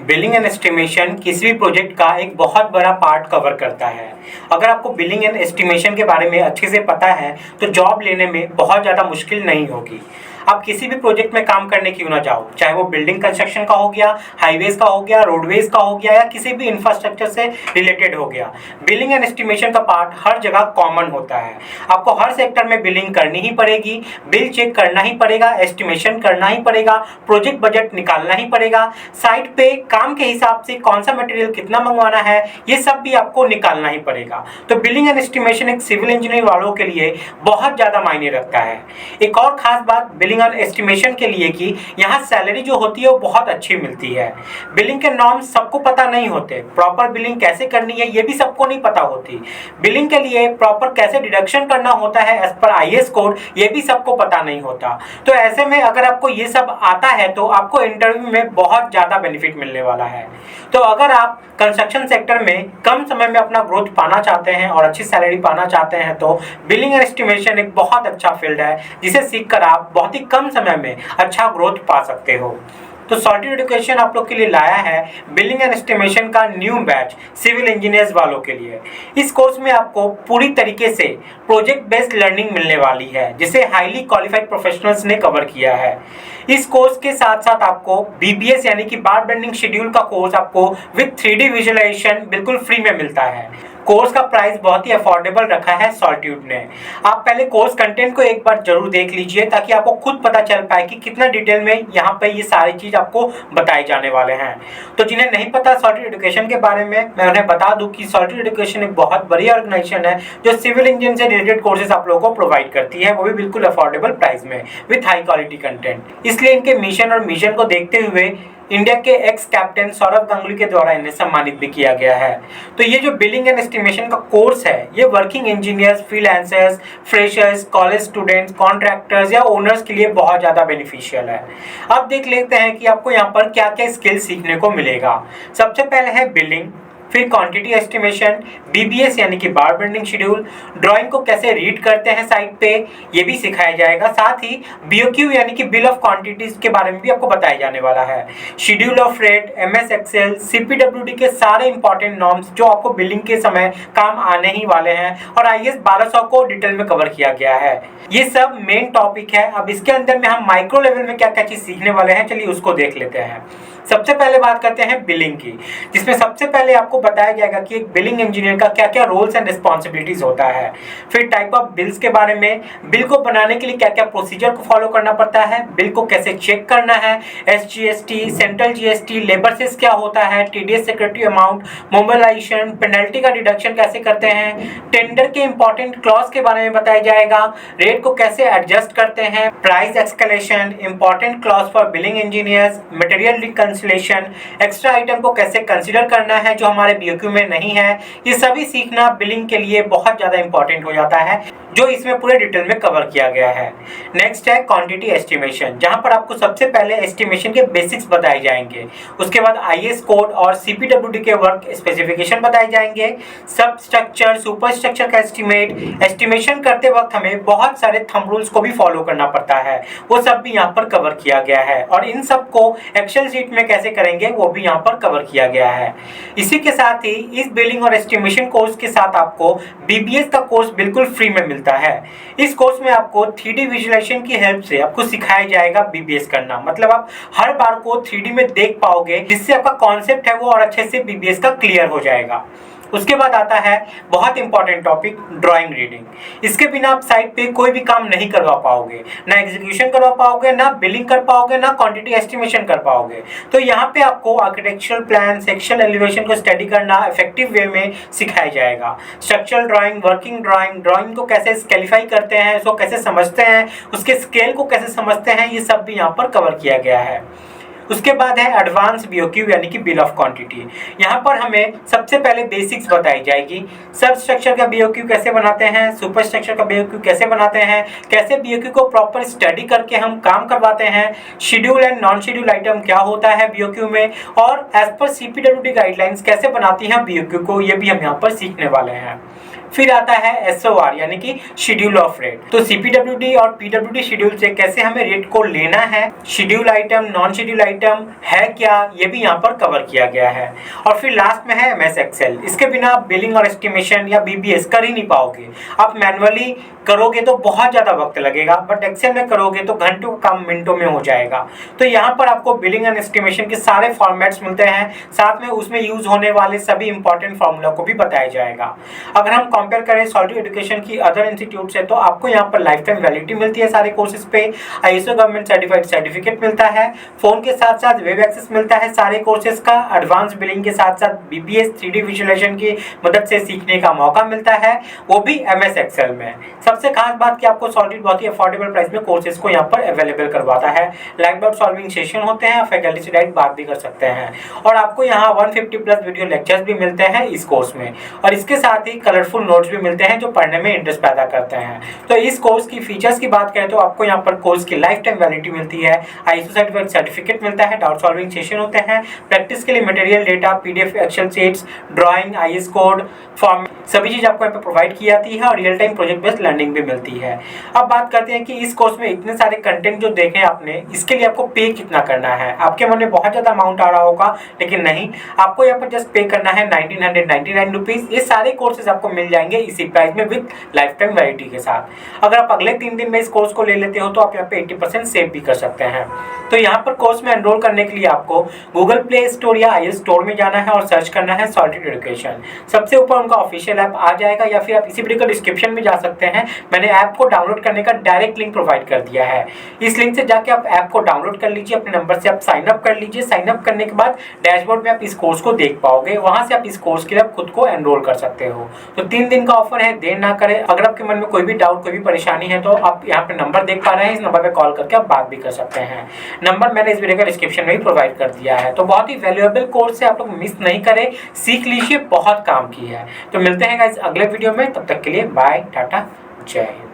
Billing and estimation किसी भी project का एक बहुत बड़ा पार्ट कवर करता है। अगर आपको बिलिंग एंड एस्टिमेशन के बारे में अच्छे से पता है तो जॉब लेने में बहुत ज़्यादा मुश्किल नहीं होगी। आप किसी भी प्रोजेक्ट में काम करने क्यों ना जाओ, चाहे वो बिल्डिंग कंस्ट्रक्शन का हो गया, हाईवेज का हो गया, रोडवेज का हो गया या किसी भी इंफ्रास्ट्रक्चर से रिलेटेड हो गया, बिलिंग एंड एस्टिमेशन का पार्ट हर जगह कॉमन होता है। आपको हर सेक्टर में बिलिंग करनी ही पड़ेगी, बिल चेक करना ही पड़ेगा, एस्टिमेशन करना ही पड़ेगा, प्रोजेक्ट बजट निकालना ही पड़ेगा, साइट पे काम के हिसाब से कौन सा मटेरियल कितना मंगवाना है ये सब भी आपको निकालना ही पड़ेगा। तो बिलिंग एंड एस्टिमेशन एक सिविल इंजीनियर वालों के लिए बहुत ज़्यादा मायने रखता है। एक और खास बात बिलिंग एंड एस्टिमेशन के लिए कि यहाँ सैलरी जो होती है वो बहुत अच्छी मिलती है। बिलिंग के नॉर्म्स सबको पता नहीं होते, प्रॉपर बिलिंग कैसे करनी है ये भी सबको नहीं पता होती। बिलिंग के लिए प्रॉपर कैसे डिडक्शन करना होता है एज पर आईएएस कोड ये भी सबको पता नहीं होता। तो ऐसे में अगर आपको ये सब आता है तो आपको इंटरव्यू में बहुत ज़्यादा बेनिफिट मिलने वाला है। तो अगर आप कंस्ट्रक्शन सेक्टर में कम समय में अपना ग्रोथ पाना चाहते हैं और अच्छी सैलरी पाना चाहते हैं तो बिलिंग एंड एस्टिमेशन एक बहुत अच्छा फील्ड है जिसे सीखकर आप बहुत ही कम समय में अच्छा ग्रोथ पा सकते हो। तो सॉलिड एजुकेशन आप लोग के लिए लाया है बिलिंग एंड एस्टिमेशन का न्यू बैच सिविल इंजीनियर्स वालों के लिए। इस कोर्स में आपको पूरी तरीके से प्रोजेक्ट बेस्ड लर्निंग मिलने वाली है जिसे हाईली क्वालिफाइड प्रोफेशनल्स ने कवर किया है। इस कोर्स के साथ साथ आपको बीबीएस यानी कि बार बेंडिंग शेड्यूल का कोर्स आपको विद 3D विजुअलाइजेशन बिल्कुल फ्री में मिलता है। कोर्स का प्राइस बहुत ही अफोर्डेबल रखा है सॉलिट्यूड ने। आप पहले कोर्स कंटेंट को एक बार जरूर देख लीजिए ताकि आपको खुद पता चल पाए कि कितना डिटेल में यहाँ पे ये सारी चीज आपको बताई जाने वाले हैं। तो जिन्हें नहीं पता सॉलिट्यूड एजुकेशन के बारे में, मैं उन्हें बता दूं कि सॉलिट्यूड एजुकेशन एक बहुत बड़ी ऑर्गेनाइजेशन है जो सिविल इंजीनियरिंग से रिलेटेड कोर्सेज आप लोगों को प्रोवाइड करती है, वो भी बिल्कुल अफोर्डेबल प्राइस में विथ हाई क्वालिटी कंटेंट। इसलिए इनके मिशन और विजन को देखते हुए इंडिया के एक्स कैप्टन सौरभ गांगुली के द्वारा इन्हें सम्मानित भी किया गया है। तो ये जो बिलिंग एंड एस्टिमेशन का कोर्स है ये working engineers, freelancers, freshers, college students, contractors या ओनर्स के लिए बहुत ज़्यादा बेनिफिशियल है। अब देख लेते हैं कि आपको यहाँ पर क्या क्या स्किल सीखने को मिलेगा। सबसे पहले है बिलिंग, फिर क्वांटिटी एस्टिमेशन, बीबीएस यानी कि बार बेंडिंग शेड्यूल, ड्राइंग को कैसे रीड करते हैं साइट पे ये भी सिखाया जाएगा। साथ ही बीओक्यू यानी कि बिल ऑफ क्वांटिटीज के बारे में भी आपको बताया जाने वाला है। Schedule of rate, MS Excel, CPWD के सारे इंपॉर्टेंट नॉर्म्स जो आपको बिलिंग के समय काम आने ही वाले हैं और आईएएस 1200 को डिटेल में कवर किया गया है। ये सब मेन टॉपिक है। अब इसके अंदर में हम माइक्रो लेवल में क्या क्या चीज सीखने वाले हैं, चलिए उसको देख लेते हैं। सबसे पहले बात करते हैं बिलिंग की, जिसमें सबसे पहले आपको बताया जाएगा कि एक बिलिंग इंजीनियर का क्या क्या रोल्स एंड रिस्पॉन्सिबिलिटीज होता है। फिर टाइप ऑफ बिल्स के बारे में, बिल को बनाने के लिए क्या क्या प्रोसीजर को फॉलो करना पड़ता है, बिल को कैसे चेक करना है, SGST, central GST, labour cess क्या होता है, TDS security amount, mobilisation, penalty का डिडक्शन कैसे करते हैं, टेंडर के इंपॉर्टेंट क्लॉज के बारे में बताया जाएगा, रेट को कैसे एडजस्ट करते हैं, price escalation, important clause for billing engineers, material reconciliation, extra item को कैसे कंसीडर करना है जो हमारे बीओक्यू में नहीं है। ये सभी सीखना बिलिंग के लिए बहुत ज़्यादा इंपॉर्टेंट हो जाता है जो इसमें पूरे डिटेल में कवर किया गया है। नेक्स्ट है क्वांटिटी एस्टिमेशन, जहां पर आपको सबसे पहले एस्टिमेशन के बेसिक्स बताए जाएंगे। उसके बाद आईएएस कोड और सीपीडब्ल्यूडी के वर्क स्पेसिफिकेशन बताए जाएंगे। सब स्ट्रक्चर, सुपर स्ट्रक्चर का एस्टिमेशन करते वक्त हमें बहुत सारे थंब रूल्स को भी फॉलो करना पड़ता है, वो सब भी यहाँ पर कवर किया गया है और इन सब को एक्सेल शीट में कैसे करेंगे वो भी यहाँ पर कवर किया गया है। इसी के साथ ही इस बिलिंग और एस्टिमेशन कोर्स के साथ आपको बीबीएस का कोर्स बिल्कुल फ्री में मिलता है। इस कोर्स में आपको 3D विजुअलाइजेशन की हेल्प से आपको सिखाया जाएगा बीबीएस करना, मतलब आप हर बार को 3D में देख पाओगे जिससे आपका कॉन्सेप्ट है वो और अच्छे से बीबीएस का क्लियर हो जाएगा। उसके बाद आता है बहुत इंपॉर्टेंट टॉपिक ड्राइंग रीडिंग। इसके बिना आप साइट पे कोई भी काम नहीं करवा पाओगे, ना एग्जीक्यूशन करवा पाओगे, ना बिलिंग कर पाओगे, ना क्वांटिटी एस्टिमेशन कर पाओगे। तो यहाँ पे आपको आर्किटेक्चरल प्लान, सेक्शन एलिवेशन को स्टडी करना इफेक्टिव वे में सिखाया जाएगा। Structural drawing, working drawing, drawing को कैसे स्केलिफाई करते हैं, उसको कैसे समझते हैं, उसके स्केल को कैसे समझते हैं, ये सब भी यहाँ पर कवर किया गया है। उसके बाद है एडवांस बीओक्यू यानी कि बिल ऑफ क्वांटिटी। यहाँ पर हमें सबसे पहले बेसिक्स बताई जाएगी। सब स्ट्रक्चर का बीओक्यू कैसे बनाते हैं, सुपर स्ट्रक्चर का बीओक्यू कैसे बनाते हैं, कैसे बीओक्यू को प्रॉपर स्टडी करके हम काम करवाते हैं, schedule and non schedule item क्या होता है बीओक्यू में, और एज पर सीपीडब्ल्यूडी गाइडलाइंस कैसे बनाती हैं बीओक्यू को, ये भी हम यहाँ पर सीखने वाले हैं। फिर आता है SOR यानी कि शेड्यूल ऑफ रेट। तो CPWD और PWD शेड्यूल से कैसे हमें रेट को लेना है, schedule item non schedule item है क्या, ये भी यहाँ पर कवर किया गया है। और फिर लास्ट में है MS एक्सेल। इसके बिना आप बिलिंग और एस्टिमेशन या BBS कर ही नहीं पाओगे। आप मैनुअली करोगे तो बहुत ज़्यादा वक्त लगेगा, बट एक्सेल में करोगे तो घंटों का काम मिनटों में हो जाएगा। तो यहाँ पर आपको बिलिंग एंड एस्टिमेशन के सारे फॉर्मेट्स मिलते हैं, साथ में उसमें यूज होने वाले सभी इंपॉर्टेंट फॉर्मूला को भी बताया जाएगा। अगर हम कंपेयर करें सॉलिड एजुकेशन की अदर इंस्टीट्यूट से, तो आपको यहाँ पर लाइफ टाइम वैलिडिटी मिलती है सारे कोर्सेज पे, ISO गवर्नमेंट सर्टिफाइड सर्टिफिकेट मिलता है, फोन के साथ साथ वेब एक्सेस मिलता है सारे कोर्सेज का, एडवांस बिलिंग के साथ साथ BPS 3D विजुअलाइजेशन की मदद से सीखने का मौका मिलता है, वो भी MS एक्सेल में। सबसे खास बात कि आपको सॉलिड बहुत ही अफोर्डेबल प्राइस में कोर्सेज को यहाँ पर अवेलेबल करवाता है। लाइव डाउट सॉल्विंग सेशन होते हैं, फैकल्टी से डायरेक्ट बात भी कर सकते हैं, और आपको यहाँ 150 प्लस वीडियो लेक्चर्स भी मिलते हैं इस कोर्स में, और इसके साथ ही कलरफुल नोट्स भी मिलते हैं जो पढ़ने में इंटरेस्ट पैदा करते हैं। तो इस कोर्स की फीचर्स की बात करें तो आपको यहाँ पर कोर्स की लाइफ टाइम वैलिडिटी मिलती है, ISO सर्टिफाइड सर्टिफिकेट मिलता है, डाउट सॉल्विंग सेशन होते हैं, प्रैक्टिस के लिए material, data, PDF, excel sheets, drawing, IS code, form, सभी चीज आपको यहाँ पे प्रोवाइड की जाती है, और real time project based learning भी मिलती है। अब बात करते हैं कि इस कोर्स में इतने सारे कंटेंट जो देखे आपने, इसके लिए आपको पे कितना करना है। आपके मन में बहुत ज्यादा अमाउंट आ रहा होगा, लेकिन नहीं, आपको यहाँ पर जस्ट पे करना है 1999 रुपीज। ये सारे कोर्सेज आपको मिल जाएंगे इसी प्राइस में विद लाइफ टाइम वैलिडिटी के साथ। अगर आप अगले 3 दिन में इस कोर्स को ले लेते हो तो आप यहाँ पे 80% सेव भी कर सकते हैं। तो यहाँ पर कोर्स में एनरोल करने के लिए आपको गूगल प्ले स्टोर या IS स्टोर में जाना है और सर्च करना है सॉलिड एजुकेशन। सबसे ऊपर उनका ऑफिशियल ऐप आ जाएगा, या फिर आप इसी वीडियो का डिस्क्रिप्शन में जा सकते हैं, मैंने ऐप को डाउनलोड करने का डायरेक्ट लिंक प्रोवाइड कर दिया है। इस लिंक से जाके आप ऐप को डाउनलोड कर लीजिए, अपने नंबर से आप साइन अप कर लीजिए। साइन अप करने के बाद डैशबोर्ड में आप इस कोर्स को देख पाओगे, वहां से आप इस कोर्स के लिए खुद को एनरोल कर सकते हो। तो 3 दिन का ऑफर है, देर ना करें। अगर आपके मन में कोई भी डाउट, कोई भी परेशानी है, तो आप यहाँ पे नंबर देख पा रहे हैं, इस नंबर पे कॉल करके आप बात भी कर सकते हैं। नंबर मैंने इस वीडियो का डिस्क्रिप्शन में भी प्रोवाइड कर दिया है। तो बहुत ही वैल्यूएबल कोर्स है, आप लोग मिस नहीं करें, सीख लीजिए, बहुत काम की है। तो मिलते हैं गाइस अगले वीडियो में, तब तक के लिए बाय, टाटा, जय हिंद।